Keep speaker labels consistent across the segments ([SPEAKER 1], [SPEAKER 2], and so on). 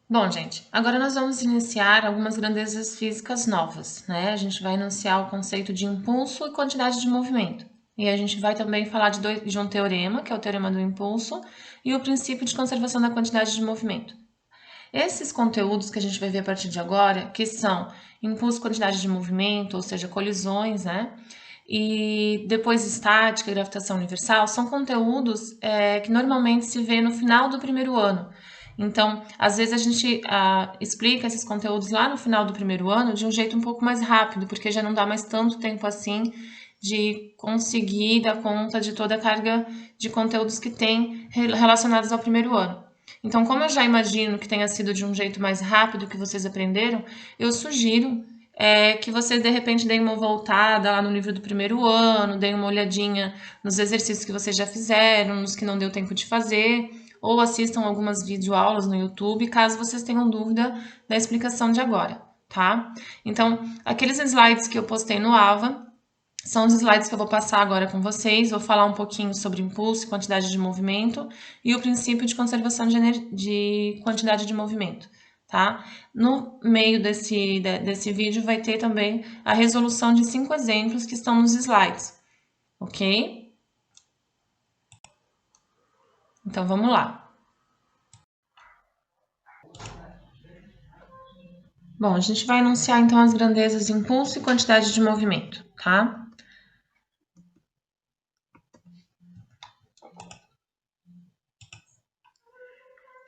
[SPEAKER 1] Bom, gente, agora nós vamos iniciar algumas grandezas físicas novas, né? A gente vai enunciar o conceito de impulso e quantidade de movimento. E a gente vai também falar de um teorema, que é o teorema do impulso, e o princípio de conservação da quantidade de movimento. Esses conteúdos que a gente vai ver a partir de agora, que são impulso, quantidade de movimento, ou seja, colisões, né? E depois estática e gravitação universal, são conteúdos que normalmente se vê no final do primeiro ano. Então, às vezes a gente explica esses conteúdos lá no final do primeiro ano de um jeito um pouco mais rápido, porque já não dá mais tanto tempo assim de conseguir dar conta de toda a carga de conteúdos que tem relacionados ao primeiro ano. Então, como eu já imagino que tenha sido de um jeito mais rápido que vocês aprenderam, eu sugiro que vocês de repente deem uma voltada lá no livro do primeiro ano, deem uma olhadinha nos exercícios que vocês já fizeram, nos que não deu tempo de fazer, ou assistam algumas videoaulas no YouTube, caso vocês tenham dúvida da explicação de agora, tá? Então, aqueles slides que eu postei no AVA são os slides que eu vou passar agora com vocês. Vou falar um pouquinho sobre impulso e quantidade de movimento e o princípio de conservação de quantidade de movimento, tá? No meio desse vídeo vai ter também a resolução de 5 exemplos que estão nos slides, ok? Então vamos lá. Bom, a gente vai enunciar então as grandezas de impulso e quantidade de movimento, tá?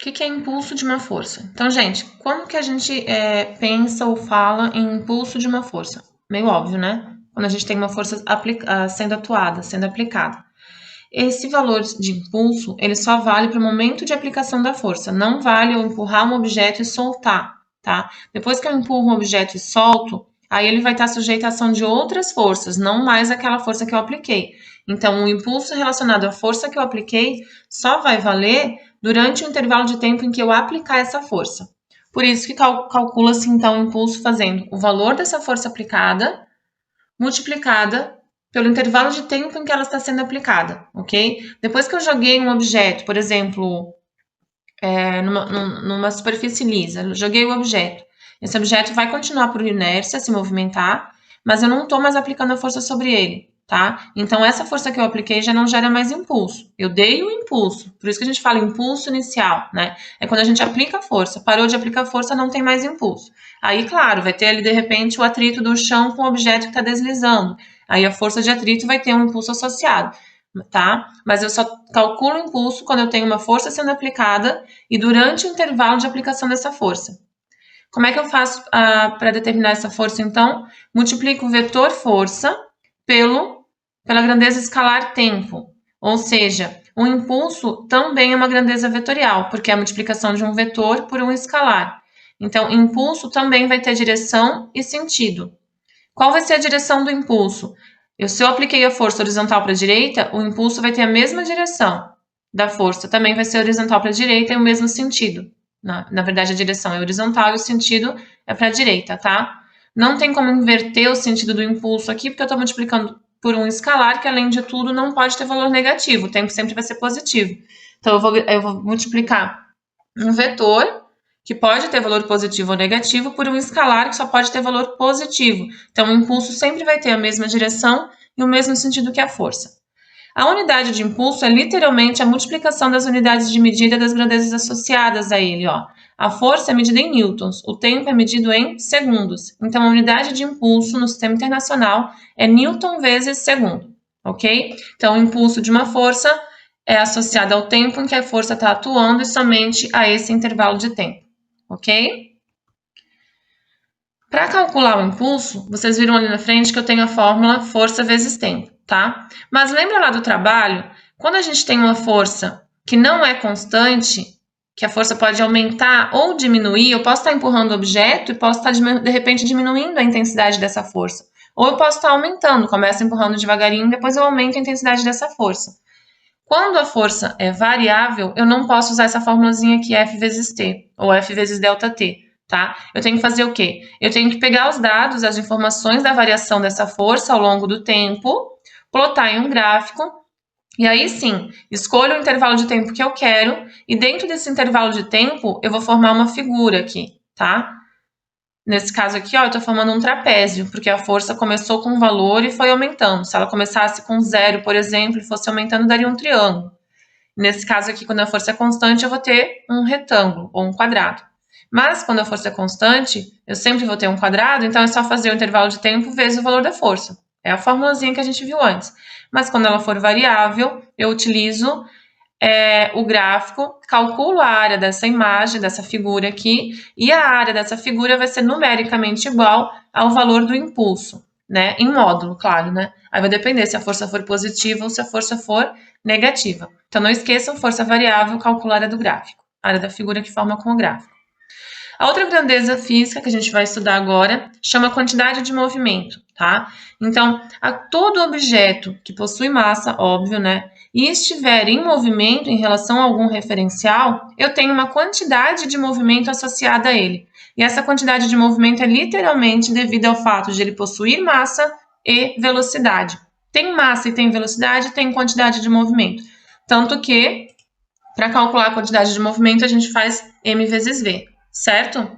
[SPEAKER 1] O que é impulso de uma força? Então, gente, como que a gente pensa ou fala em impulso de uma força? Meio óbvio, né? Quando a gente tem uma força sendo atuada, sendo aplicada. Esse valor de impulso, ele só vale para o momento de aplicação da força. Não vale eu empurrar um objeto e soltar, tá? Depois que eu empurro um objeto e solto, aí ele vai estar sujeito à ação de outras forças, não mais aquela força que eu apliquei. Então, o impulso relacionado à força que eu apliquei só vai valer durante o intervalo de tempo em que eu aplicar essa força. Por isso que calcula-se, então, o impulso fazendo o valor dessa força aplicada multiplicada pelo intervalo de tempo em que ela está sendo aplicada, ok? Depois que eu joguei um objeto, por exemplo, numa superfície lisa, joguei o objeto. Esse objeto vai continuar por inércia se movimentar, mas eu não estou mais aplicando a força sobre ele, tá? Então, essa força que eu apliquei já não gera mais impulso. Eu dei o impulso, por isso que a gente fala impulso inicial, né? É quando a gente aplica a força. Parou de aplicar força, não tem mais impulso. Aí, claro, vai ter ali, de repente, o atrito do chão com o objeto que está deslizando. Aí a força de atrito vai ter um impulso associado, tá? Mas eu só calculo o impulso quando eu tenho uma força sendo aplicada e durante o intervalo de aplicação dessa força. Como é que eu faço para determinar essa força, então? Multiplico o vetor força pela grandeza escalar tempo. Ou seja, o impulso também é uma grandeza vetorial, porque é a multiplicação de um vetor por um escalar. Então, impulso também vai ter direção e sentido. Qual vai ser a direção do impulso? Se eu apliquei a força horizontal para a direita, o impulso vai ter a mesma direção da força, também vai ser horizontal para a direita e o mesmo sentido. Na verdade, a direção é horizontal e o sentido é para a direita, tá? Não tem como inverter o sentido do impulso aqui, porque eu estou multiplicando por um escalar que, além de tudo, não pode ter valor negativo. O tempo sempre vai ser positivo. Então, eu vou multiplicar um vetor que pode ter valor positivo ou negativo por um escalar que só pode ter valor positivo. Então, o impulso sempre vai ter a mesma direção e o mesmo sentido que a força. A unidade de impulso é literalmente a multiplicação das unidades de medida das grandezas associadas a ele. Ó. A força é medida em newtons, o tempo é medido em segundos. Então, a unidade de impulso no sistema internacional é newton vezes segundo, ok? Então, o impulso de uma força é associado ao tempo em que a força está atuando e somente a esse intervalo de tempo, ok? Para calcular o impulso, vocês viram ali na frente que eu tenho a fórmula força vezes tempo, tá? Mas lembra lá do trabalho? Quando a gente tem uma força que não é constante, que a força pode aumentar ou diminuir, eu posso estar empurrando o objeto e posso estar, de repente, diminuindo a intensidade dessa força. Ou eu posso estar aumentando, começo empurrando devagarinho, depois eu aumento a intensidade dessa força. Quando a força é variável, eu não posso usar essa formulazinha aqui, F vezes T, ou F vezes ΔT, tá? Eu tenho que fazer o quê? Eu tenho que pegar os dados, as informações da variação dessa força ao longo do tempo, plotar em um gráfico E aí sim, escolho o intervalo de tempo que eu quero e dentro desse intervalo de tempo eu vou formar uma figura aqui, tá? Nesse caso aqui, ó, eu tô formando um trapézio, porque a força começou com um valor e foi aumentando. Se ela começasse com 0, por exemplo, e fosse aumentando, daria um triângulo. Nesse caso aqui, quando a força é constante, eu vou ter um retângulo ou um quadrado. Mas quando a força é constante, eu sempre vou ter um quadrado, então é só fazer o intervalo de tempo vezes o valor da força. É a formulazinha que a gente viu antes. Mas quando ela for variável, eu utilizo o gráfico, calculo a área dessa imagem, dessa figura aqui, e a área dessa figura vai ser numericamente igual ao valor do impulso, né? Em módulo, claro, né? Aí vai depender se a força for positiva ou se a força for negativa. Então não esqueçam, força variável, calcular a área do gráfico, a área da figura que forma com o gráfico. A outra grandeza física que a gente vai estudar agora chama quantidade de movimento, tá? Então, a todo objeto que possui massa, óbvio, né? E estiver em movimento em relação a algum referencial, eu tenho uma quantidade de movimento associada a ele. E essa quantidade de movimento é literalmente devido ao fato de ele possuir massa e velocidade. Tem massa e tem velocidade, tem quantidade de movimento. Tanto que, para calcular a quantidade de movimento, a gente faz m vezes v, certo?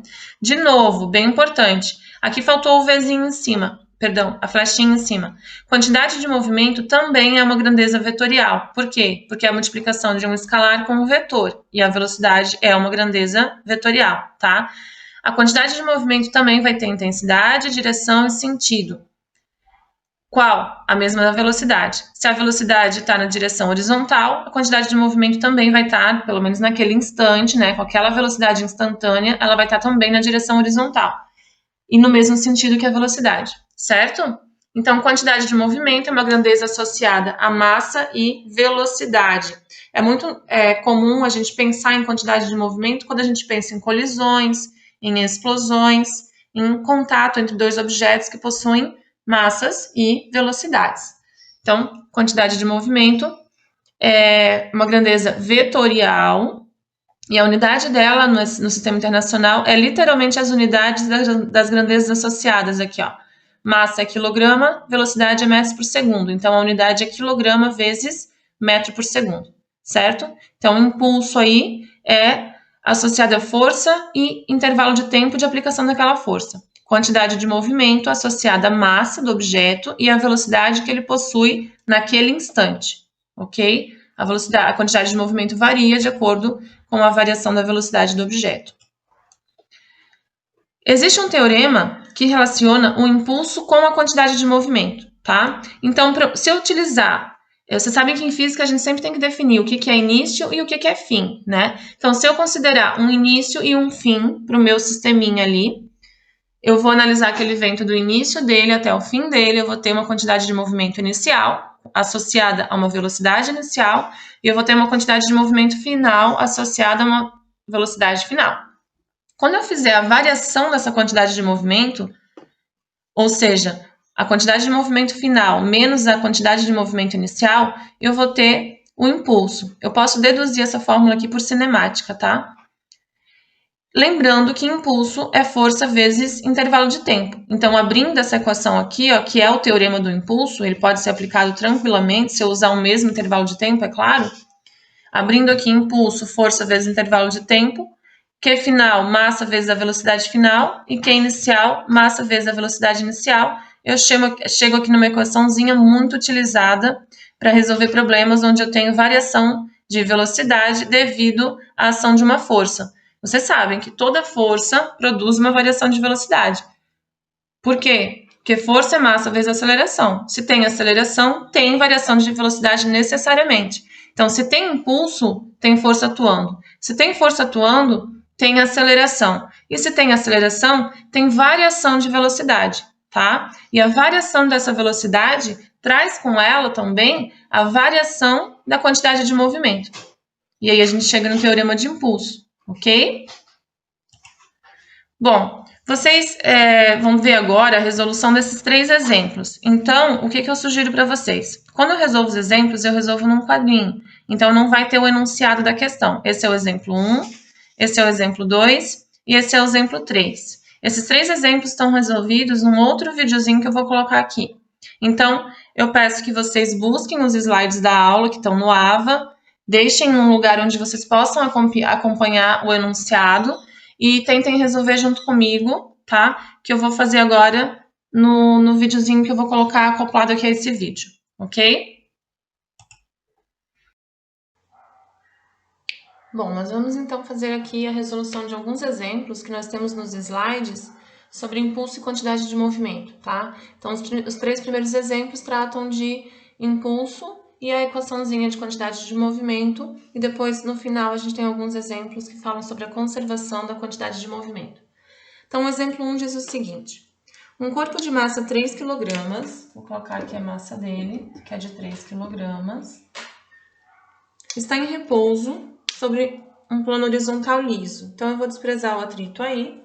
[SPEAKER 1] De novo, bem importante, aqui faltou o vzinho em cima. Perdão, a flechinha em cima. Quantidade de movimento também é uma grandeza vetorial. Por quê? Porque é a multiplicação de um escalar com um vetor. E a velocidade é uma grandeza vetorial, tá? A quantidade de movimento também vai ter intensidade, direção e sentido. Qual? A mesma da velocidade. Se a velocidade está na direção horizontal, a quantidade de movimento também vai estar, pelo menos naquele instante, né? Com aquela velocidade instantânea, ela vai estar também na direção horizontal. E no mesmo sentido que a velocidade, certo? Então, quantidade de movimento é uma grandeza associada a massa e velocidade. É muito comum a gente pensar em quantidade de movimento quando a gente pensa em colisões, em explosões, em contato entre dois objetos que possuem massas e velocidades. Então, quantidade de movimento é uma grandeza vetorial, e a unidade dela no sistema internacional é literalmente as unidades das grandezas associadas aqui, ó. Massa é quilograma, velocidade é metro por segundo. Então, a unidade é quilograma vezes metro por segundo, certo? Então, o impulso aí é associado à força e intervalo de tempo de aplicação daquela força. Quantidade de movimento associada à massa do objeto e à velocidade que ele possui naquele instante, ok? A quantidade de movimento varia de acordo com a variação da velocidade do objeto. Existe um teorema que relaciona o impulso com a quantidade de movimento, tá? Então, se eu utilizar... Vocês sabem que em física a gente sempre tem que definir o que é início e o que é fim, né? Então, se eu considerar um início e um fim para o meu sisteminha ali, eu vou analisar aquele evento do início dele até o fim dele, eu vou ter uma quantidade de movimento inicial associada a uma velocidade inicial e eu vou ter uma quantidade de movimento final associada a uma velocidade final. Quando eu fizer a variação dessa quantidade de movimento, ou seja, a quantidade de movimento final menos a quantidade de movimento inicial, eu vou ter o impulso. Eu posso deduzir essa fórmula aqui por cinemática, tá? Lembrando que impulso é força vezes intervalo de tempo. Então, abrindo essa equação aqui, ó, que é o teorema do impulso, ele pode ser aplicado tranquilamente se eu usar o mesmo intervalo de tempo, é claro. Abrindo aqui impulso, força vezes intervalo de tempo. Q final, massa vezes a velocidade final. E Q inicial, massa vezes a velocidade inicial. Eu chego aqui numa equaçãozinha muito utilizada para resolver problemas onde eu tenho variação de velocidade devido à ação de uma força. Vocês sabem que toda força produz uma variação de velocidade. Por quê? Porque força é massa vezes aceleração. Se tem aceleração, tem variação de velocidade necessariamente. Então, se tem impulso, tem força atuando. Se tem força atuando, tem aceleração. E se tem aceleração, tem variação de velocidade, tá? E a variação dessa velocidade traz com ela também a variação da quantidade de movimento. E aí a gente chega no teorema de impulso. Ok? Bom, vocês vão ver agora a resolução desses 3 exemplos. Então, o que eu sugiro para vocês? Quando eu resolvo os exemplos, eu resolvo num quadrinho. Então, não vai ter o enunciado da questão. Esse é o exemplo 1, esse é o exemplo 2 e esse é o exemplo 3. Esses 3 exemplos estão resolvidos num outro videozinho que eu vou colocar aqui. Então, eu peço que vocês busquem os slides da aula que estão no AVA, deixem num lugar onde vocês possam acompanhar o enunciado e tentem resolver junto comigo, tá? Que eu vou fazer agora no videozinho que eu vou colocar acoplado aqui a esse vídeo, ok? Bom, nós vamos então fazer aqui a resolução de alguns exemplos que nós temos nos slides sobre impulso e quantidade de movimento, tá? Então, os 3 primeiros exemplos tratam de impulso e a equaçãozinha de quantidade de movimento, e depois, no final, a gente tem alguns exemplos que falam sobre a conservação da quantidade de movimento. Então, o exemplo 1 diz o seguinte: um corpo de massa 3 kg, vou colocar aqui a massa dele, que é de 3 kg, está em repouso sobre um plano horizontal liso. Então, eu vou desprezar o atrito aí,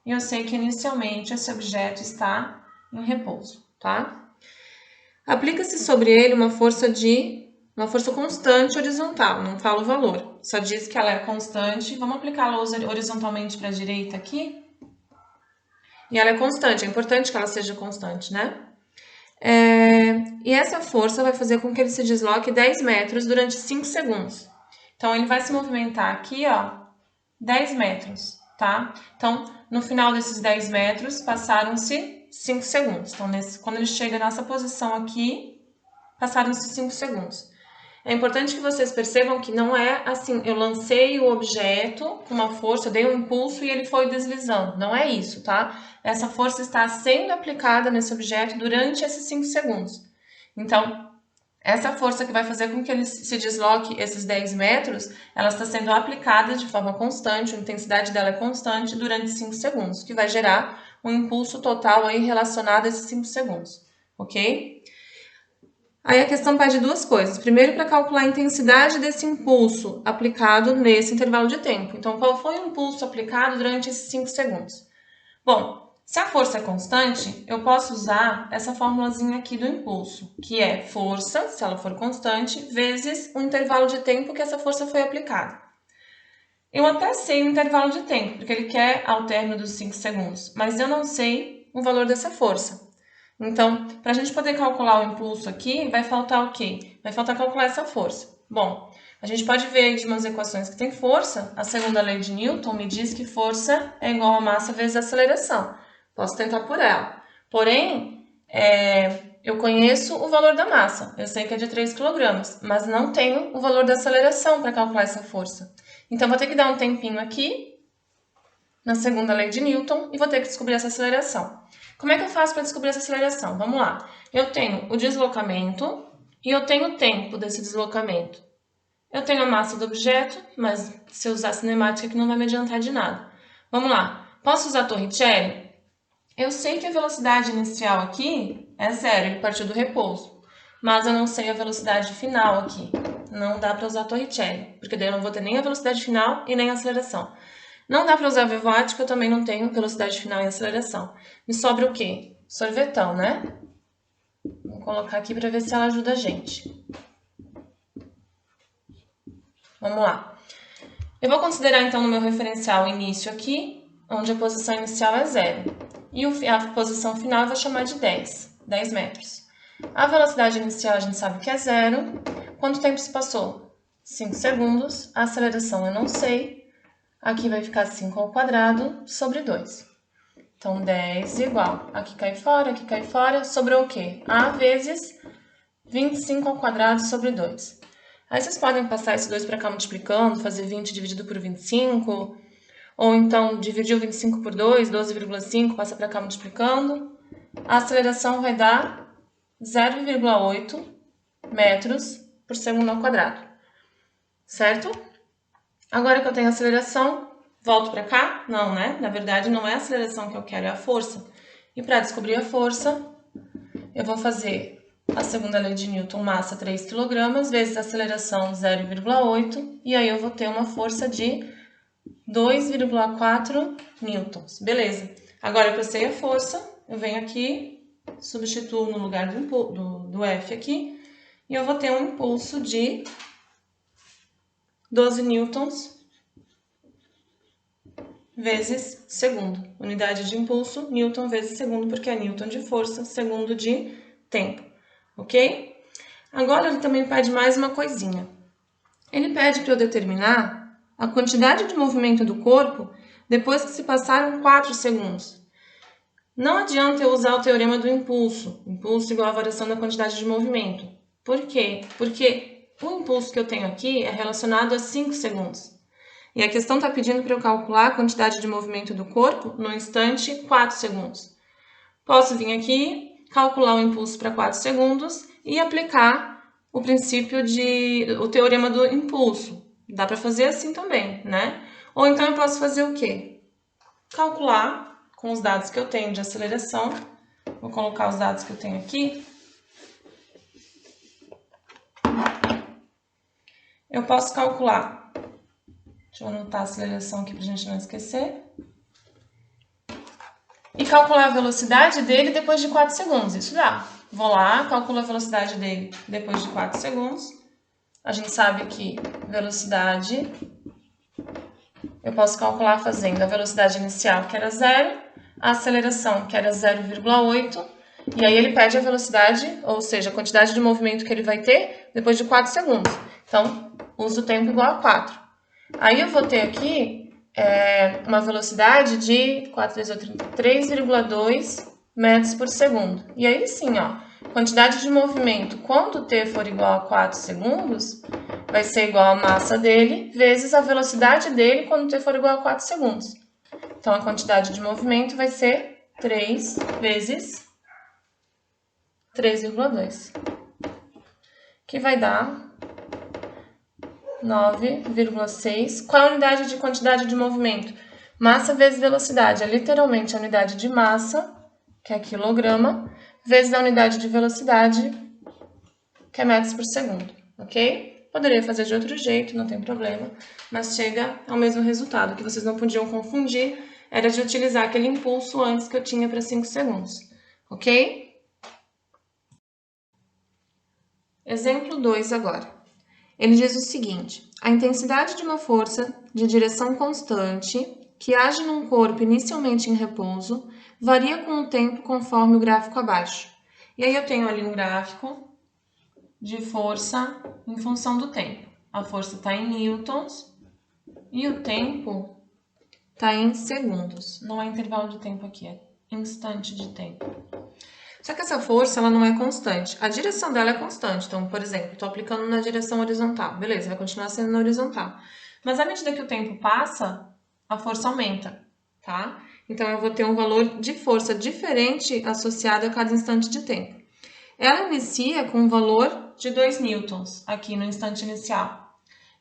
[SPEAKER 1] e eu sei que inicialmente esse objeto está em repouso, tá? Aplica-se sobre ele uma força constante horizontal, não fala o valor, só diz que ela é constante. Vamos aplicá-la horizontalmente para a direita aqui. E ela é constante, é importante que ela seja constante, né? E essa força vai fazer com que ele se desloque 10 metros durante 5 segundos. Então, ele vai se movimentar aqui, ó, 10 metros, tá? Então, no final desses 10 metros, passaram-se 5 segundos. Então, quando ele chega nessa posição aqui, passaram-se 5 segundos. É importante que vocês percebam que não é assim, eu lancei o objeto com uma força, eu dei um impulso e ele foi deslizando. Não é isso, tá? Essa força está sendo aplicada nesse objeto durante esses 5 segundos. Então, essa força que vai fazer com que ele se desloque esses 10 metros, ela está sendo aplicada de forma constante, a intensidade dela é constante durante 5 segundos, que vai gerar um impulso total aí relacionado a esses 5 segundos, ok? Aí a questão pede duas coisas. Primeiro, para calcular a intensidade desse impulso aplicado nesse intervalo de tempo. Então, qual foi o impulso aplicado durante esses 5 segundos? Bom, se a força é constante, eu posso usar essa formulazinha aqui do impulso, que é força, se ela for constante, vezes o intervalo de tempo que essa força foi aplicada. Eu até sei o intervalo de tempo, porque ele quer ao término dos 5 segundos, mas eu não sei o valor dessa força. Então, para a gente poder calcular o impulso aqui, vai faltar o quê? Vai faltar calcular essa força. Bom, a gente pode ver aí de umas equações que tem força. A segunda lei de Newton me diz que força é igual a massa vezes aceleração. Posso tentar por ela. Porém, eu conheço o valor da massa. Eu sei que é de 3 kg, mas não tenho o valor da aceleração para calcular essa força. Então, vou ter que dar um tempinho aqui na segunda lei de Newton e vou ter que descobrir essa aceleração. Como é que eu faço para descobrir essa aceleração? Vamos lá. Eu tenho o deslocamento e eu tenho o tempo desse deslocamento. Eu tenho a massa do objeto, mas se eu usar cinemática aqui não vai me adiantar de nada. Vamos lá. Posso usar Torricelli? Eu sei que a velocidade inicial aqui é zero, ele partiu do repouso. Mas eu não sei a velocidade final aqui. Não dá para usar Torricelli, porque daí eu não vou ter nem a velocidade final e nem a aceleração. Não dá para usar Vivat, porque eu também não tenho velocidade final e aceleração. Me sobra o quê? Sorvetão, né? Vou colocar aqui para ver se ela ajuda a gente. Vamos lá. Eu vou considerar, então, no meu referencial o início aqui, onde a posição inicial é 0. E a posição final eu vou chamar de 10 metros. A velocidade inicial a gente sabe que é 0. Quanto tempo se passou? 5 segundos. A aceleração eu não sei. Aqui vai ficar 5 ao quadrado sobre 2. Então, 10 igual. Aqui cai fora. Sobrou o quê? A vezes 25 ao quadrado sobre 2. Aí vocês podem passar esse 2 para cá multiplicando, fazer 20 dividido por 25. Ou então, dividir o 25 por 2, 12,5, passa para cá multiplicando. A aceleração vai dar 0,8 metros por segundo ao quadrado. Certo? Agora que eu tenho a aceleração, volto para cá? Não, né? Na verdade, não é a aceleração que eu quero, é a força. E para descobrir a força, eu vou fazer a segunda lei de Newton, massa 3 kg, vezes a aceleração 0,8, e aí eu vou ter uma força de 2,4 newtons. Beleza. Agora que eu sei a força, eu venho aqui, substituo no lugar do F aqui, e eu vou ter um impulso de 12 newtons vezes segundo. Unidade de impulso, newton vezes segundo, porque é newton de força, segundo de tempo, ok? Agora ele também pede mais uma coisinha. Ele pede para eu determinar a quantidade de movimento do corpo depois que se passaram 4 segundos. Não adianta eu usar o teorema do impulso, impulso igual a variação da quantidade de movimento. Por quê? Porque o impulso que eu tenho aqui é relacionado a 5 segundos. E a questão está pedindo para eu calcular a quantidade de movimento do corpo no instante 4 segundos. Posso vir aqui, calcular o impulso para 4 segundos e aplicar o teorema do impulso. Dá para fazer assim também, né? Ou então eu posso fazer o quê? Calcular com os dados que eu tenho de aceleração. Vou colocar os dados que eu tenho aqui. Eu posso calcular. Deixa eu anotar a aceleração aqui para a gente não esquecer. E calcular a velocidade dele depois de 4 segundos. Isso dá. Vou lá, calculo a velocidade dele depois de 4 segundos. A gente sabe que velocidade... Eu posso calcular fazendo a velocidade inicial, que era 0, a aceleração, que era 0,8, e aí ele pede a velocidade, ou seja, a quantidade de movimento que ele vai ter depois de 4 segundos. Então, uso o tempo igual a 4. Aí eu vou ter aqui uma velocidade de 3,2 metros por segundo. E aí sim, ó, quantidade de movimento quando t for igual a 4 segundos, vai ser igual a massa dele vezes a velocidade dele quando t for igual a 4 segundos. Então, a quantidade de movimento vai ser 3 vezes 3,2, que vai dar 9,6. Qual é a unidade de quantidade de movimento? Massa vezes velocidade. É literalmente a unidade de massa, que é quilograma, vezes a unidade de velocidade, que é metros por segundo, ok? Poderia fazer de outro jeito, não tem problema, mas chega ao mesmo resultado. O que vocês não podiam confundir era de utilizar aquele impulso antes que eu tinha para 5 segundos, ok? Exemplo 2 agora. Ele diz o seguinte: a intensidade de uma força de direção constante que age num corpo inicialmente em repouso varia com o tempo conforme o gráfico abaixo. E aí eu tenho ali um gráfico de força em função do tempo. A força está em newtons e o tempo está em segundos. Não é intervalo de tempo aqui, é instante de tempo. Só que essa força ela não é constante. A direção dela é constante. Então, por exemplo, estou aplicando na direção horizontal. Beleza, vai continuar sendo na horizontal. Mas à medida que o tempo passa, a força aumenta, tá? Então, eu vou ter um valor de força diferente associado a cada instante de tempo. Ela inicia com um valor de 2 newtons aqui no instante inicial.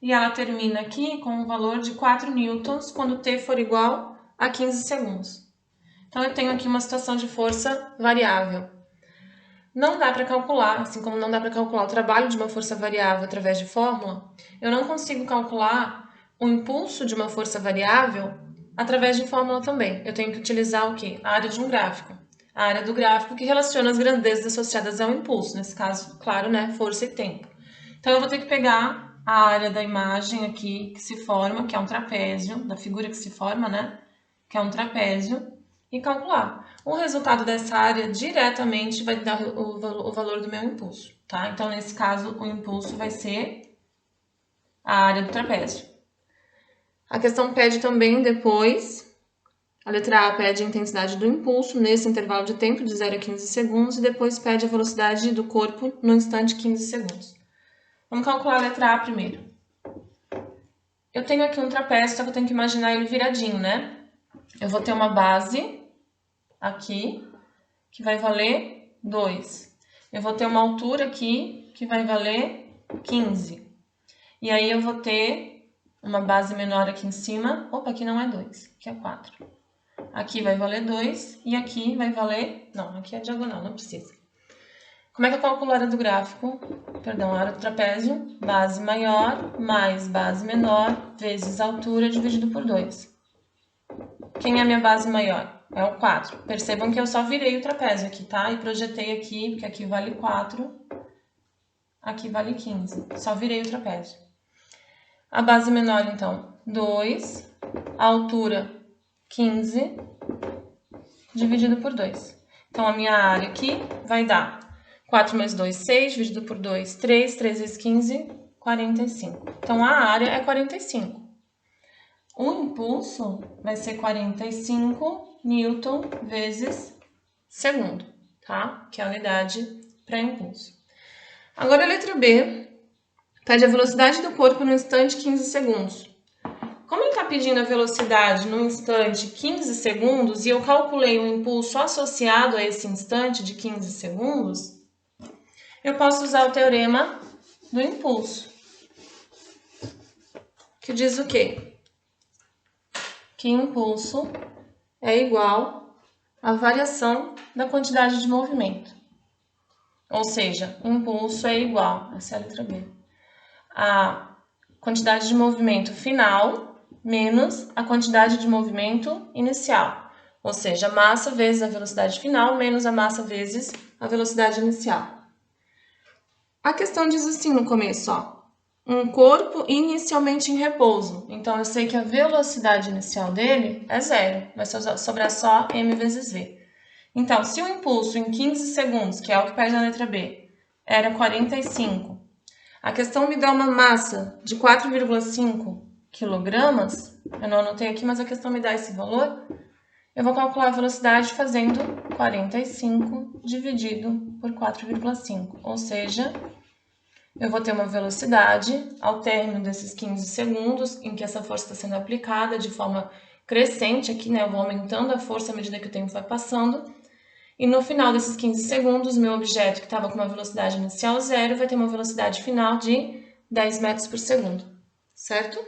[SPEAKER 1] E ela termina aqui com um valor de 4 newtons quando t for igual a 15 segundos. Então, eu tenho aqui uma situação de força variável. Não dá para calcular, assim como não dá para calcular o trabalho de uma força variável através de fórmula, eu não consigo calcular o impulso de uma força variável através de fórmula também. Eu tenho que utilizar o quê? A área de um gráfico. A área do gráfico que relaciona as grandezas associadas ao impulso, nesse caso, claro, né, força e tempo. Então, eu vou ter que pegar a área da imagem aqui que se forma, que é um trapézio, da figura que se forma, né, que é um trapézio, e calcular. O resultado dessa área diretamente vai dar o valor do meu impulso, tá? Então, nesse caso, o impulso vai ser a área do trapézio. A questão pede também depois, a letra A pede a intensidade do impulso nesse intervalo de tempo de 0 a 15 segundos e depois pede a velocidade do corpo no instante 15 segundos. Vamos calcular a letra A primeiro. Eu tenho aqui um trapézio, só que eu tenho que imaginar ele viradinho, né? Eu vou ter uma base aqui, que vai valer 2. Eu vou ter uma altura aqui, que vai valer 15. E aí, eu vou ter uma base menor aqui em cima. Opa, aqui não é 2, aqui é 4. Aqui vai valer 2 e aqui vai valer... Não, aqui é diagonal, não precisa. Como é que eu calculo a área do gráfico? Perdão, a área do trapézio. Base maior mais base menor vezes altura dividido por 2. Quem é a minha base maior? É o 4. Percebam que eu só virei o trapézio aqui, tá? E projetei aqui, porque aqui vale 4, aqui vale 15. Só virei o trapézio. A base menor, então, 2. A altura, 15, dividido por 2. Então, a minha área aqui vai dar 4 mais 2, 6, dividido por 2, 3. 3 vezes 15, 45. Então, a área é 45. O impulso vai ser 45 newton vezes segundo, tá? Que é a unidade para impulso. Agora, a letra B pede a velocidade do corpo no instante 15 segundos. Como ele está pedindo a velocidade no instante 15 segundos e eu calculei o impulso associado a esse instante de 15 segundos, eu posso usar o teorema do impulso, que diz o quê? Que impulso é igual à variação da quantidade de movimento. Ou seja, impulso é igual, essa é a letra B, a quantidade de movimento final menos a quantidade de movimento inicial. Ou seja, a massa vezes a velocidade final menos a massa vezes a velocidade inicial. A questão diz assim no começo, ó. Um corpo inicialmente em repouso. Então, eu sei que a velocidade inicial dele é zero. Vai sobrar só m vezes v. Então, se o impulso em 15 segundos, que é o que pede na letra B, era 45, a questão me dá uma massa de 4,5 quilogramas, eu não anotei aqui, mas a questão me dá esse valor, eu vou calcular a velocidade fazendo 45 dividido por 4,5, ou seja, eu vou ter uma velocidade ao término desses 15 segundos em que essa força está sendo aplicada de forma crescente aqui, né? Eu vou aumentando a força à medida que o tempo vai passando. E no final desses 15 segundos, meu objeto que estava com uma velocidade inicial zero vai ter uma velocidade final de 10 metros por segundo, certo?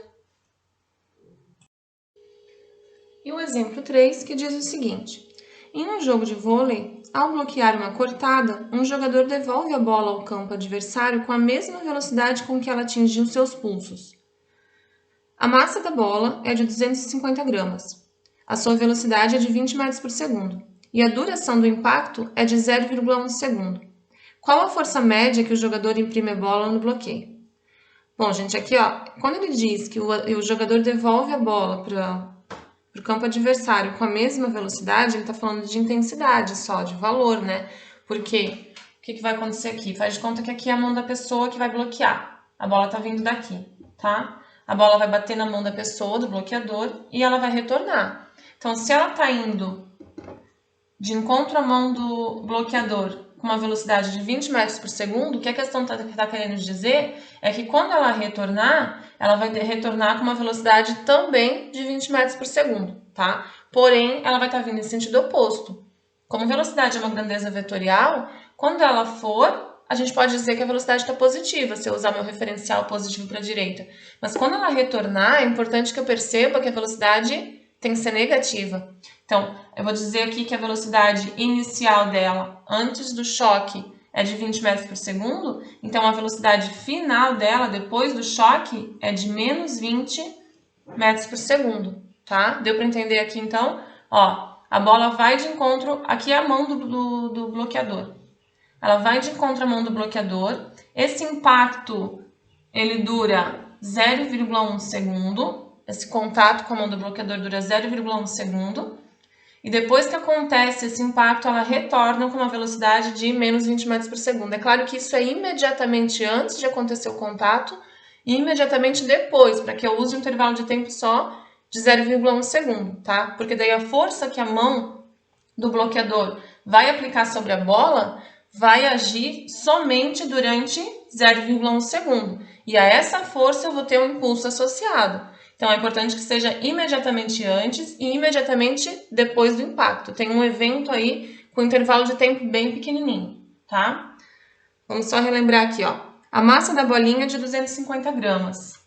[SPEAKER 1] E o exemplo 3 que diz o seguinte. Em um jogo de vôlei, ao bloquear uma cortada, um jogador devolve a bola ao campo adversário com a mesma velocidade com que ela atingiu seus pulsos. A massa da bola é de 250 gramas. A sua velocidade é de 20 metros por segundo. E a duração do impacto é de 0,1 segundo. Qual a força média que o jogador imprime a bola no bloqueio? Bom, gente, aqui, ó, quando ele diz que o jogador devolve a bola para o campo adversário com a mesma velocidade, ele está falando de intensidade só, de valor, né? Porque o que vai acontecer aqui? Faz de conta que aqui é a mão da pessoa que vai bloquear. A bola está vindo daqui, tá? A bola vai bater na mão da pessoa, do bloqueador, e ela vai retornar. Então, se ela está indo de encontro à mão do bloqueador com uma velocidade de 20 metros por segundo, o que a questão está querendo dizer é que quando ela retornar, ela vai retornar com uma velocidade também de 20 metros por segundo, tá? Porém, ela vai estar vindo em sentido oposto. Como velocidade é uma grandeza vetorial, quando ela for, a gente pode dizer que a velocidade está positiva, se eu usar meu referencial positivo para a direita. Mas quando ela retornar, é importante que eu perceba que a velocidade tem que ser negativa. Então, eu vou dizer aqui que a velocidade inicial dela, antes do choque, é de 20 metros por segundo. Então, a velocidade final dela, depois do choque, é de menos 20 metros por segundo, tá? Deu para entender aqui, então? Ó, a bola vai de encontro, aqui é a mão do bloqueador. Ela vai de encontro à mão do bloqueador. Esse impacto, ele dura 0,1 segundo. Esse contato com a mão do bloqueador dura 0,1 segundo. E depois que acontece esse impacto, ela retorna com uma velocidade de menos 20 metros por segundo. É claro que isso é imediatamente antes de acontecer o contato e imediatamente depois, para que eu use um intervalo de tempo só de 0,1 segundo, tá? Porque daí a força que a mão do bloqueador vai aplicar sobre a bola vai agir somente durante 0,1 segundo. E a essa força eu vou ter um impulso associado. Então, é importante que seja imediatamente antes e imediatamente depois do impacto. Tem um evento aí com intervalo de tempo bem pequenininho, tá? Vamos só relembrar aqui, ó. A massa da bolinha é de 250 gramas.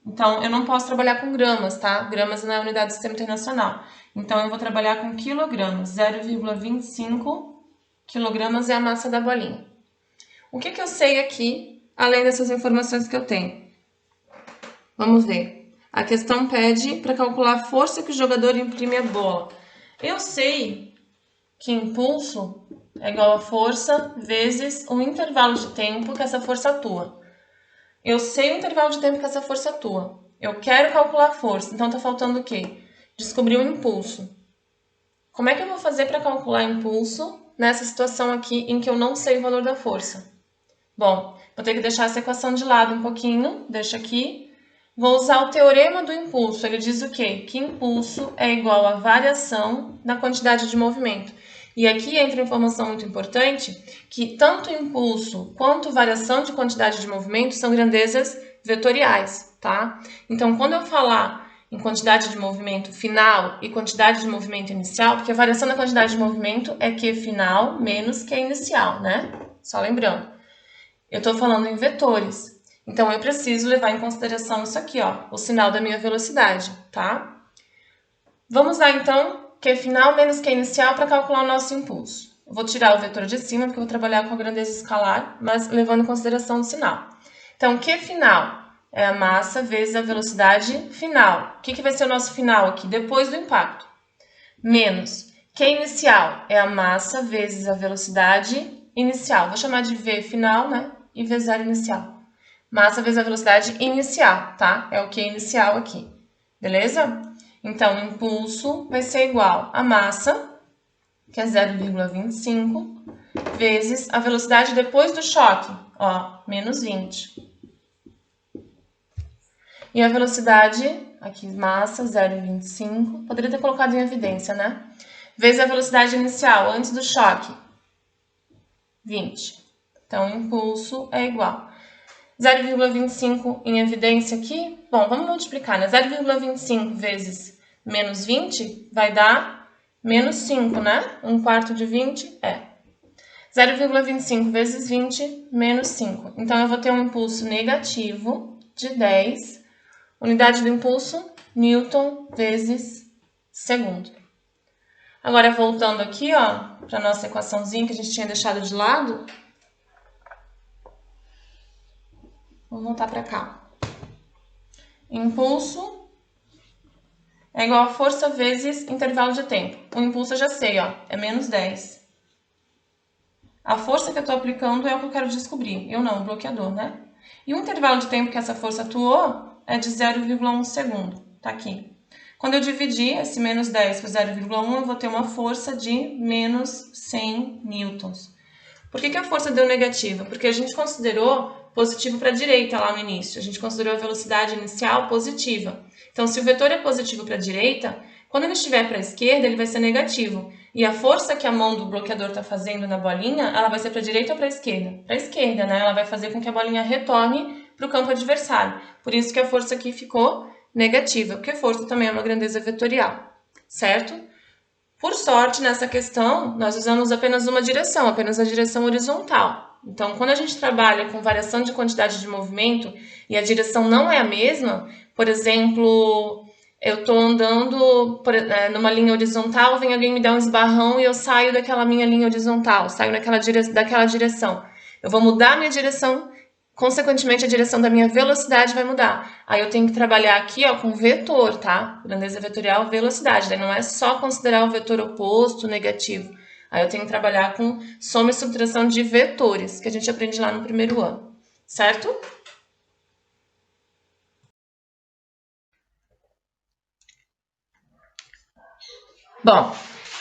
[SPEAKER 1] Então, eu não posso trabalhar com gramas, tá? Gramas não é unidade do sistema internacional. Então, eu vou trabalhar com quilogramas. 0,25 quilogramas é a massa da bolinha. O que eu sei aqui, além dessas informações que eu tenho? Vamos ver. A questão pede para calcular a força que o jogador imprime à bola. Eu sei que impulso é igual a força vezes o intervalo de tempo que essa força atua. Eu sei o intervalo de tempo que essa força atua. Eu quero calcular a força. Então, está faltando o quê? Descobrir o impulso. Como é que eu vou fazer para calcular impulso nessa situação aqui em que eu não sei o valor da força? Bom, vou ter que deixar essa equação de lado um pouquinho, deixa aqui. Vou usar o teorema do impulso. Ele diz o quê? Que impulso é igual à variação da quantidade de movimento. E aqui entra uma informação muito importante, que tanto impulso quanto variação de quantidade de movimento são grandezas vetoriais, tá? Então, quando eu falar em quantidade de movimento final e quantidade de movimento inicial, porque a variação da quantidade de movimento é Q final menos Q inicial, né? Só lembrando. Eu estou falando em vetores. Então, eu preciso levar em consideração isso aqui, ó, o sinal da minha velocidade, tá? Vamos lá, então, Q final menos Q inicial para calcular o nosso impulso. Eu vou tirar o vetor de cima, porque eu vou trabalhar com a grandeza escalar, mas levando em consideração o sinal. Então, Q final é a massa vezes a velocidade final. O que vai ser o nosso final aqui? Depois do impacto. Menos Q inicial é a massa vezes a velocidade inicial. Vou chamar de V final, né? E V zero inicial. Massa vezes a velocidade inicial, tá? É o Q inicial aqui. Beleza? Então, o impulso vai ser igual a massa, que é 0,25, vezes a velocidade depois do choque, ó, menos 20. E a velocidade, aqui massa, 0,25, poderia ter colocado em evidência, né? Vezes a velocidade inicial, antes do choque, 20. Então, o impulso é igual. 0,25 em evidência aqui, bom, vamos multiplicar, né? 0,25 vezes menos 20 vai dar menos 5, né? 1/4 de 20 é 0,25 vezes 20, menos 5. Então, eu vou ter um impulso negativo de 10. Unidade do impulso, Newton vezes segundo. Agora, voltando aqui, ó, para a nossa equaçãozinha que a gente tinha deixado de lado. Vamos voltar para cá. Impulso é igual a força vezes intervalo de tempo. O impulso eu já sei, ó, é menos 10. A força que eu estou aplicando é o que eu quero descobrir. Eu não, o bloqueador, né? E o intervalo de tempo que essa força atuou é de 0,1 segundo. Tá aqui. Quando eu dividir esse menos 10 por 0,1, eu vou ter uma força de menos 100 newtons. Por que a força deu negativa? Porque a gente considerou positivo para a direita lá no início. A gente considerou a velocidade inicial positiva. Então, se o vetor é positivo para a direita, quando ele estiver para a esquerda, ele vai ser negativo. E a força que a mão do bloqueador está fazendo na bolinha, ela vai ser para a direita ou para a esquerda? Para a esquerda, né? Ela vai fazer com que a bolinha retorne para o campo adversário. Por isso que a força aqui ficou negativa, porque força também é uma grandeza vetorial, certo? Por sorte, nessa questão, nós usamos apenas uma direção, apenas a direção horizontal. Então, quando a gente trabalha com variação de quantidade de movimento e a direção não é a mesma, por exemplo, eu estou andando numa linha horizontal, vem alguém me dar um esbarrão e eu saio daquela minha linha horizontal, saio daquela direção. Eu vou mudar a minha direção, consequentemente a direção da minha velocidade vai mudar. Aí eu tenho que trabalhar aqui, ó, com vetor, tá? Grandeza vetorial, velocidade. Daí não é só considerar o vetor oposto, negativo. Aí eu tenho que trabalhar com soma e subtração de vetores, que a gente aprende lá no primeiro ano, certo? Bom,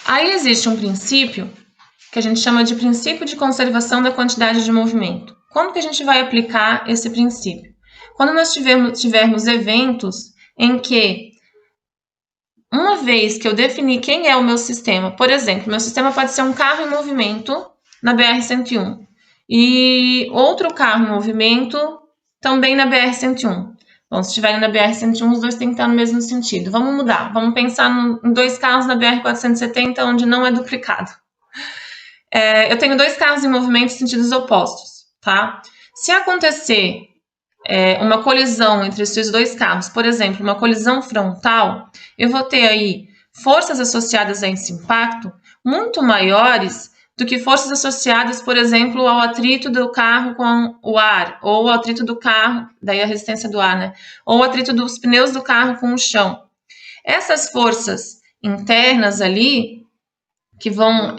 [SPEAKER 1] aí existe um princípio que a gente chama de princípio de conservação da quantidade de movimento. Como que a gente vai aplicar esse princípio? Quando nós tivermos eventos em que, uma vez que eu defini quem é o meu sistema, por exemplo, meu sistema pode ser um carro em movimento na BR-101 e outro carro em movimento também na BR-101. Bom, se estiverem na BR-101, os dois têm que estar no mesmo sentido. Vamos mudar, vamos pensar em dois carros na BR-470 onde não é duplicado. Eu tenho dois carros em movimento em sentidos opostos, tá? Se acontecer uma colisão entre esses dois carros, por exemplo, uma colisão frontal, eu vou ter aí forças associadas a esse impacto muito maiores do que forças associadas, por exemplo, ao atrito do carro com o ar, ou ao atrito do carro, daí a resistência do ar, né? Ou o atrito dos pneus do carro com o chão. Essas forças internas ali, que vão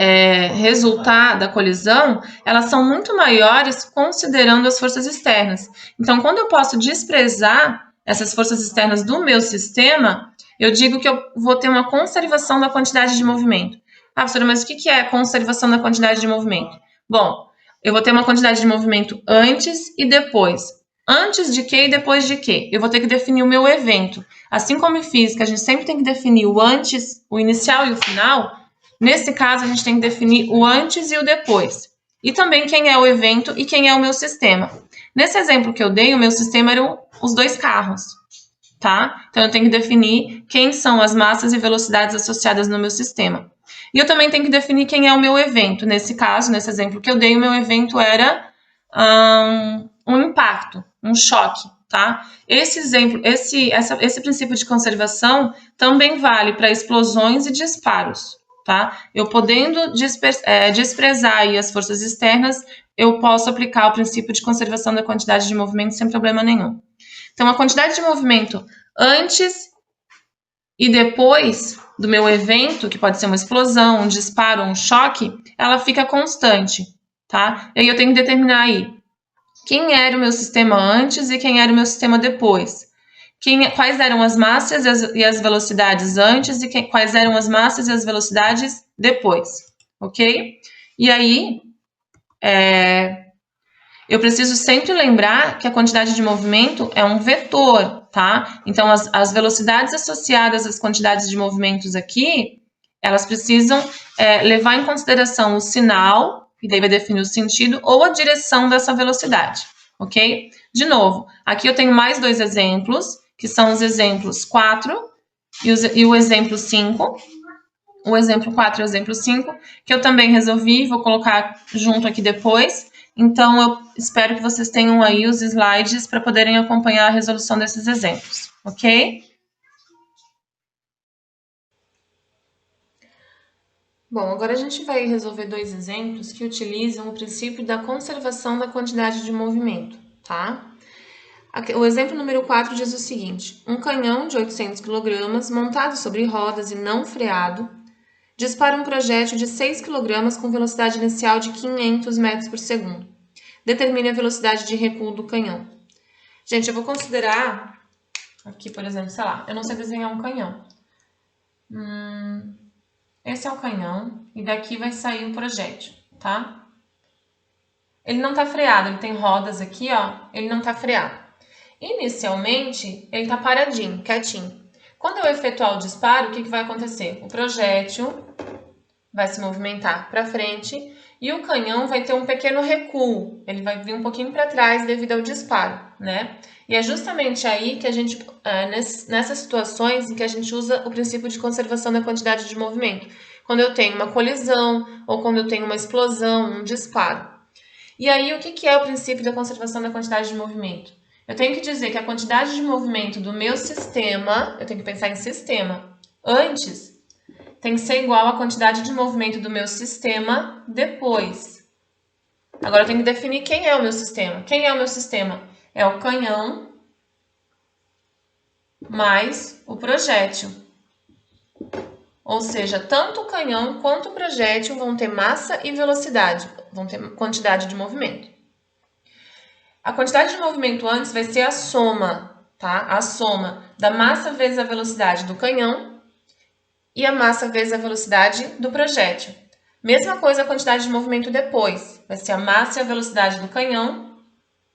[SPEAKER 1] resultar da colisão, elas são muito maiores considerando as forças externas. Então, quando eu posso desprezar essas forças externas do meu sistema, eu digo que eu vou ter uma conservação da quantidade de movimento. Ah, professora, mas o que é a conservação da quantidade de movimento? Bom, eu vou ter uma quantidade de movimento antes e depois. Antes de quê e depois de quê? Eu vou ter que definir o meu evento. Assim como em física, a gente sempre tem que definir o antes, o inicial e o final. Nesse caso, a gente tem que definir o antes e o depois. E também quem é o evento e quem é o meu sistema. Nesse exemplo que eu dei, o meu sistema eram os dois carros, tá? Então, eu tenho que definir quem são as massas e velocidades associadas no meu sistema. E eu também tenho que definir quem é o meu evento. Nesse caso, nesse exemplo que eu dei, o meu evento era um impacto, um choque, tá? Esse exemplo, esse princípio de conservação também vale para explosões e disparos, tá? Eu podendo desprezar aí as forças externas, eu posso aplicar o princípio de conservação da quantidade de movimento sem problema nenhum. Então, a quantidade de movimento antes e depois do meu evento, que pode ser uma explosão, um disparo, um choque, ela fica constante, tá? E aí eu tenho que determinar aí quem era o meu sistema antes e quem era o meu sistema depois. Quais eram as massas e as velocidades antes e quais eram as massas e as velocidades depois, ok? E aí, eu preciso sempre lembrar que a quantidade de movimento é um vetor, tá? Então, as velocidades associadas às quantidades de movimentos aqui, elas precisam levar em consideração o sinal, e daí vai definir o sentido, ou a direção dessa velocidade, ok? De novo, aqui eu tenho mais dois exemplos, que são os exemplos 4 e o exemplo 5. O exemplo 4 e o exemplo 5, que eu também resolvi, vou colocar junto aqui depois. Então, eu espero que vocês tenham aí os slides para poderem acompanhar a resolução desses exemplos, ok? Bom, agora a gente vai resolver dois exemplos que utilizam o princípio da conservação da quantidade de movimento, tá? O exemplo número 4 diz o seguinte: um canhão de 800 kg montado sobre rodas e não freado dispara um projétil de 6 kg com velocidade inicial de 500 metros por segundo. Determine a velocidade de recuo do canhão. Gente, eu vou considerar aqui, por exemplo, sei lá, eu não sei desenhar um canhão. Esse é o canhão e daqui vai sair um projétil, tá? Ele não tá freado, ele tem rodas aqui, ó, ele não tá freado. Inicialmente, ele tá paradinho, quietinho. Quando eu efetuar o disparo, o que vai acontecer? O projétil vai se movimentar para frente e o canhão vai ter um pequeno recuo, ele vai vir um pouquinho para trás devido ao disparo, né? E é justamente aí que a gente, nessas situações em que a gente usa o princípio de conservação da quantidade de movimento, quando eu tenho uma colisão ou quando eu tenho uma explosão, um disparo. E aí, o que é o princípio da conservação da quantidade de movimento? Eu tenho que dizer que a quantidade de movimento do meu sistema, eu tenho que pensar em sistema, antes tem que ser igual à quantidade de movimento do meu sistema depois. Agora eu tenho que definir quem é o meu sistema. Quem é o meu sistema? É o canhão mais o projétil. Ou seja, tanto o canhão quanto o projétil vão ter massa e velocidade, vão ter quantidade de movimento. A quantidade de movimento antes vai ser a soma, tá? A soma da massa vezes a velocidade do canhão e a massa vezes a velocidade do projétil. Mesma coisa a quantidade de movimento depois. Vai ser a massa e a velocidade do canhão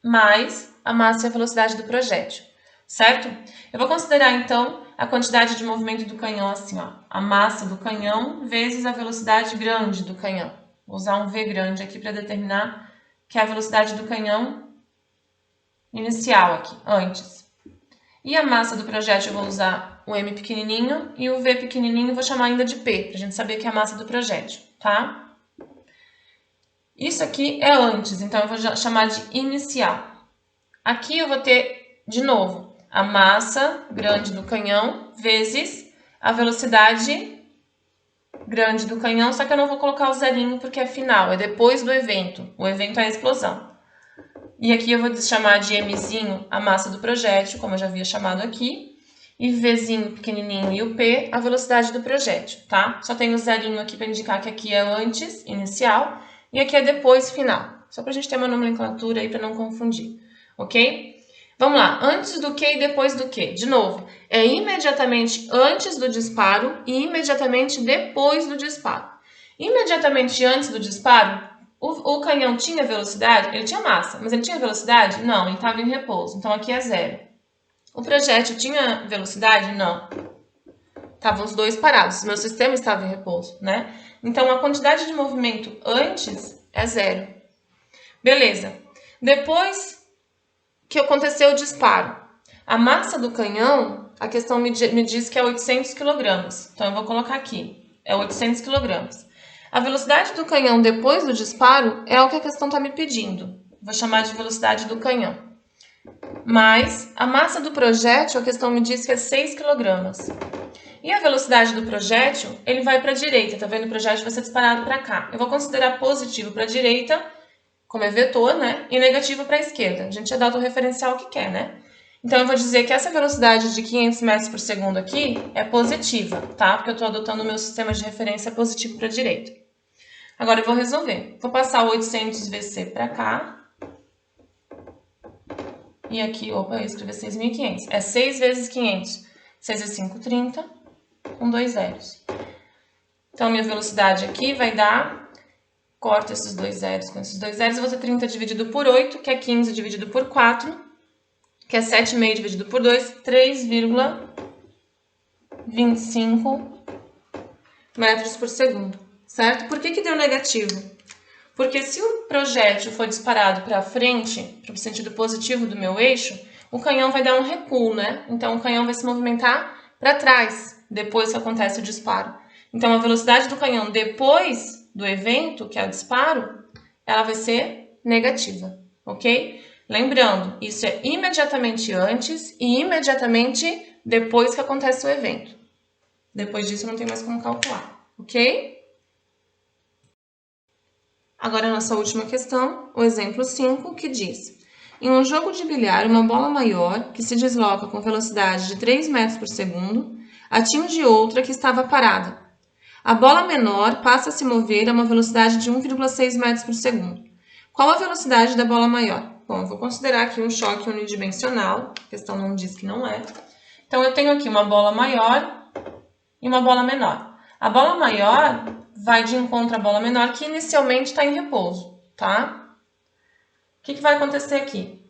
[SPEAKER 1] mais a massa e a velocidade do projétil, certo? Eu vou considerar, então, a quantidade de movimento do canhão assim, ó. A massa do canhão vezes a velocidade grande do canhão. Vou usar um V grande aqui para determinar que é a velocidade do canhão inicial aqui, antes. E a massa do projétil eu vou usar o M pequenininho e o V pequenininho eu vou chamar ainda de P, para a gente saber que é a massa do projétil, tá? Isso aqui é antes, então eu vou chamar de inicial. Aqui eu vou ter, de novo, a massa grande do canhão vezes a velocidade grande do canhão, só que eu não vou colocar o zerinho porque é final, é depois do evento. O evento é a explosão. E aqui eu vou chamar de Mzinho a massa do projétil, como eu já havia chamado aqui. E Vzinho pequenininho e o P, a velocidade do projétil, tá? Só tem o zerinho aqui para indicar que aqui é antes, inicial, e aqui é depois, final. Só para a gente ter uma nomenclatura aí para não confundir, ok? Vamos lá, antes do que e depois do que? De novo, é imediatamente antes do disparo e imediatamente depois do disparo. Imediatamente antes do disparo, o canhão tinha velocidade? Ele tinha massa, mas ele tinha velocidade? Não, ele estava em repouso. Então aqui é 0. O projétil tinha velocidade? Não. Estavam os dois parados. Meu sistema estava em repouso, né? Então a quantidade de movimento antes é 0. Beleza. Depois que aconteceu o disparo, a massa do canhão, a questão me diz que é 800 kg. Então eu vou colocar aqui. É 800 kg. A velocidade do canhão depois do disparo é o que a questão está me pedindo. Vou chamar de velocidade do canhão. Mas a massa do projétil, a questão me diz que é 6 kg. E a velocidade do projétil, ele vai para a direita. Tá vendo? O projétil vai ser disparado para cá. Eu vou considerar positivo para a direita, como é vetor, né? E negativo para a esquerda. A gente já dá o referencial que quer, né? Então, eu vou dizer que essa velocidade de 500 metros por segundo aqui é positiva, tá? Porque eu estou adotando o meu sistema de referência positivo para a direita. Agora, eu vou resolver. Vou passar o 800 VC para cá. E aqui, opa, eu ia escrever 6.500. É 6 vezes 500. 6 vezes 5, 30. Com 2 zeros. Então, minha velocidade aqui vai dar... Corto esses 2 zeros com esses 2 zeros. Eu vou ter 30 dividido por 8, que é 15 dividido por 4. Que é 7,5 dividido por 2, 3,25 metros por segundo, certo? Por que deu negativo? Porque se o projétil for disparado para frente, para o sentido positivo do meu eixo, o canhão vai dar um recuo, né? Então, o canhão vai se movimentar para trás, depois que acontece o disparo. Então, a velocidade do canhão depois do evento, que é o disparo, ela vai ser negativa, ok? Lembrando, isso é imediatamente antes e imediatamente depois que acontece o evento. Depois disso, não tem mais como calcular, ok? Agora, a nossa última questão, o exemplo 5, que diz: em um jogo de bilhar, uma bola maior, que se desloca com velocidade de 3 metros por segundo, atinge outra que estava parada. A bola menor passa a se mover a uma velocidade de 1,6 metros por segundo. Qual a velocidade da bola maior? Bom, eu vou considerar aqui um choque unidimensional, a questão não diz que não é. Então, eu tenho aqui uma bola maior e uma bola menor. A bola maior vai de encontro à bola menor, que inicialmente está em repouso, tá? O que vai acontecer aqui?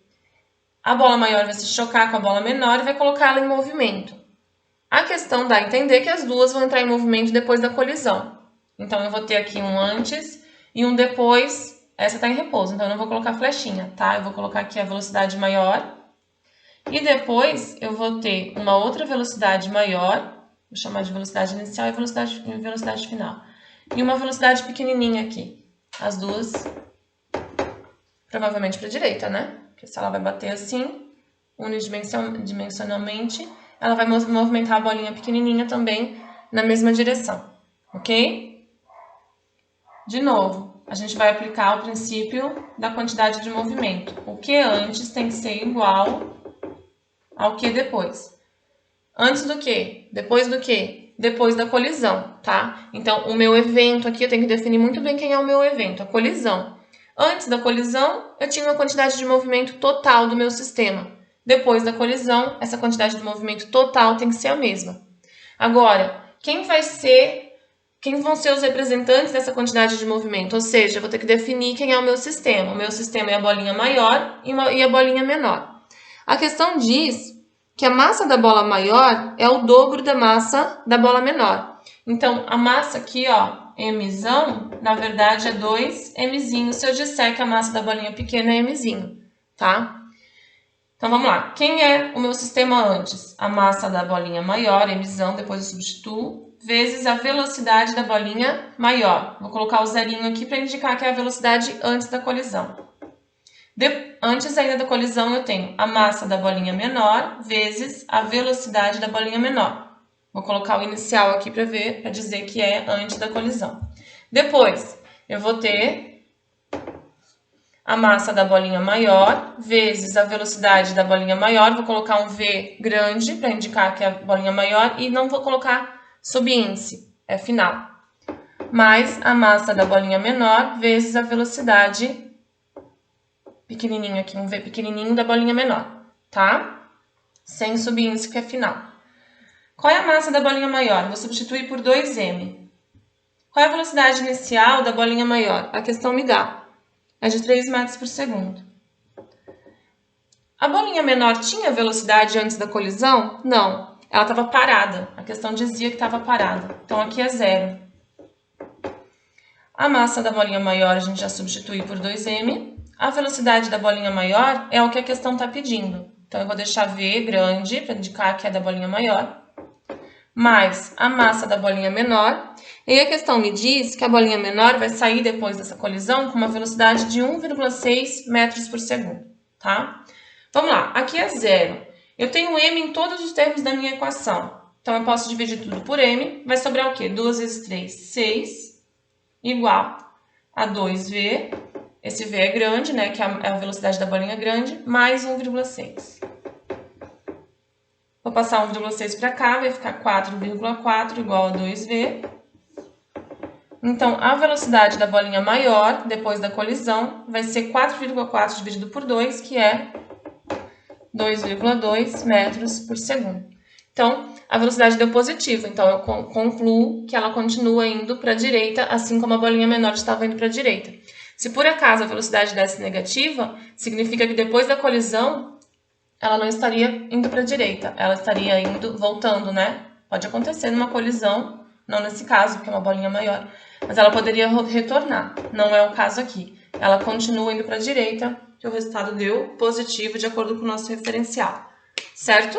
[SPEAKER 1] A bola maior vai se chocar com a bola menor e vai colocá-la em movimento. A questão dá a entender que as duas vão entrar em movimento depois da colisão. Então, eu vou ter aqui um antes e um depois. Essa está em repouso, então eu não vou colocar flechinha, tá? Eu vou colocar aqui a velocidade maior. E depois eu vou ter uma outra velocidade maior. Vou chamar de velocidade inicial e velocidade final. E uma velocidade pequenininha aqui. As duas, provavelmente para a direita, né? Porque se ela vai bater assim, unidimensionalmente, ela vai movimentar a bolinha pequenininha também na mesma direção, ok? De novo, a gente vai aplicar o princípio da quantidade de movimento. O que antes tem que ser igual ao que depois. Antes do que? Depois do que? Depois da colisão, tá? Então, o meu evento aqui, eu tenho que definir muito bem quem é o meu evento, a colisão. Antes da colisão, eu tinha uma quantidade de movimento total do meu sistema. Depois da colisão, essa quantidade de movimento total tem que ser a mesma. Agora, quem vão ser os representantes dessa quantidade de movimento? Ou seja, eu vou ter que definir quem é o meu sistema. O meu sistema é a bolinha maior e a bolinha menor. A questão diz que a massa da bola maior é o dobro da massa da bola menor. Então, a massa aqui, ó, Mzão, na verdade é 2Mzinho, se eu disser que a massa da bolinha pequena é Mzinho, tá? Então, vamos lá. Quem é o meu sistema antes? A massa da bolinha maior, Mzão, depois eu substituo, vezes a velocidade da bolinha maior. Vou colocar o zerinho aqui para indicar que é a velocidade antes da colisão. Antes ainda da colisão, eu tenho a massa da bolinha menor vezes a velocidade da bolinha menor. Vou colocar o inicial aqui para dizer que é antes da colisão. Depois, eu vou ter a massa da bolinha maior vezes a velocidade da bolinha maior. Vou colocar um V grande para indicar que é a bolinha maior e não vou colocar subíndice, é final. Mais a massa da bolinha menor vezes a velocidade pequenininho aqui, um V pequenininho da bolinha menor, tá? Sem subíndice, que é final. Qual é a massa da bolinha maior? Vou substituir por 2M. Qual é a velocidade inicial da bolinha maior? A questão me dá. É de 3 metros por segundo. A bolinha menor tinha velocidade antes da colisão? Não. Ela estava parada. A questão dizia que estava parada. Então, aqui é 0. A massa da bolinha maior a gente já substitui por 2m. A velocidade da bolinha maior é o que a questão está pedindo. Então, eu vou deixar V grande para indicar que é da bolinha maior. Mais a massa da bolinha menor. E a questão me diz que a bolinha menor vai sair depois dessa colisão com uma velocidade de 1,6 metros por segundo, tá? Vamos lá, aqui é 0. Eu tenho m em todos os termos da minha equação. Então, eu posso dividir tudo por m. Vai sobrar o quê? 2 vezes 3, 6, igual a 2v. Esse v é grande, né? Que é a velocidade da bolinha grande, mais 1,6. Vou passar 1,6 para cá, vai ficar 4,4 igual a 2v. Então, a velocidade da bolinha maior, depois da colisão, vai ser 4,4 dividido por 2, que é 2,2 metros por segundo. Então, a velocidade deu positivo, então eu concluo que ela continua indo para a direita, assim como a bolinha menor estava indo para a direita. Se por acaso a velocidade desse negativa, significa que depois da colisão, ela não estaria indo para a direita, ela estaria indo, voltando, né? Pode acontecer numa colisão, não nesse caso, porque é uma bolinha maior, mas ela poderia retornar, não é o caso aqui. Ela continua indo para a direita, que o resultado deu positivo de acordo com o nosso referencial, certo?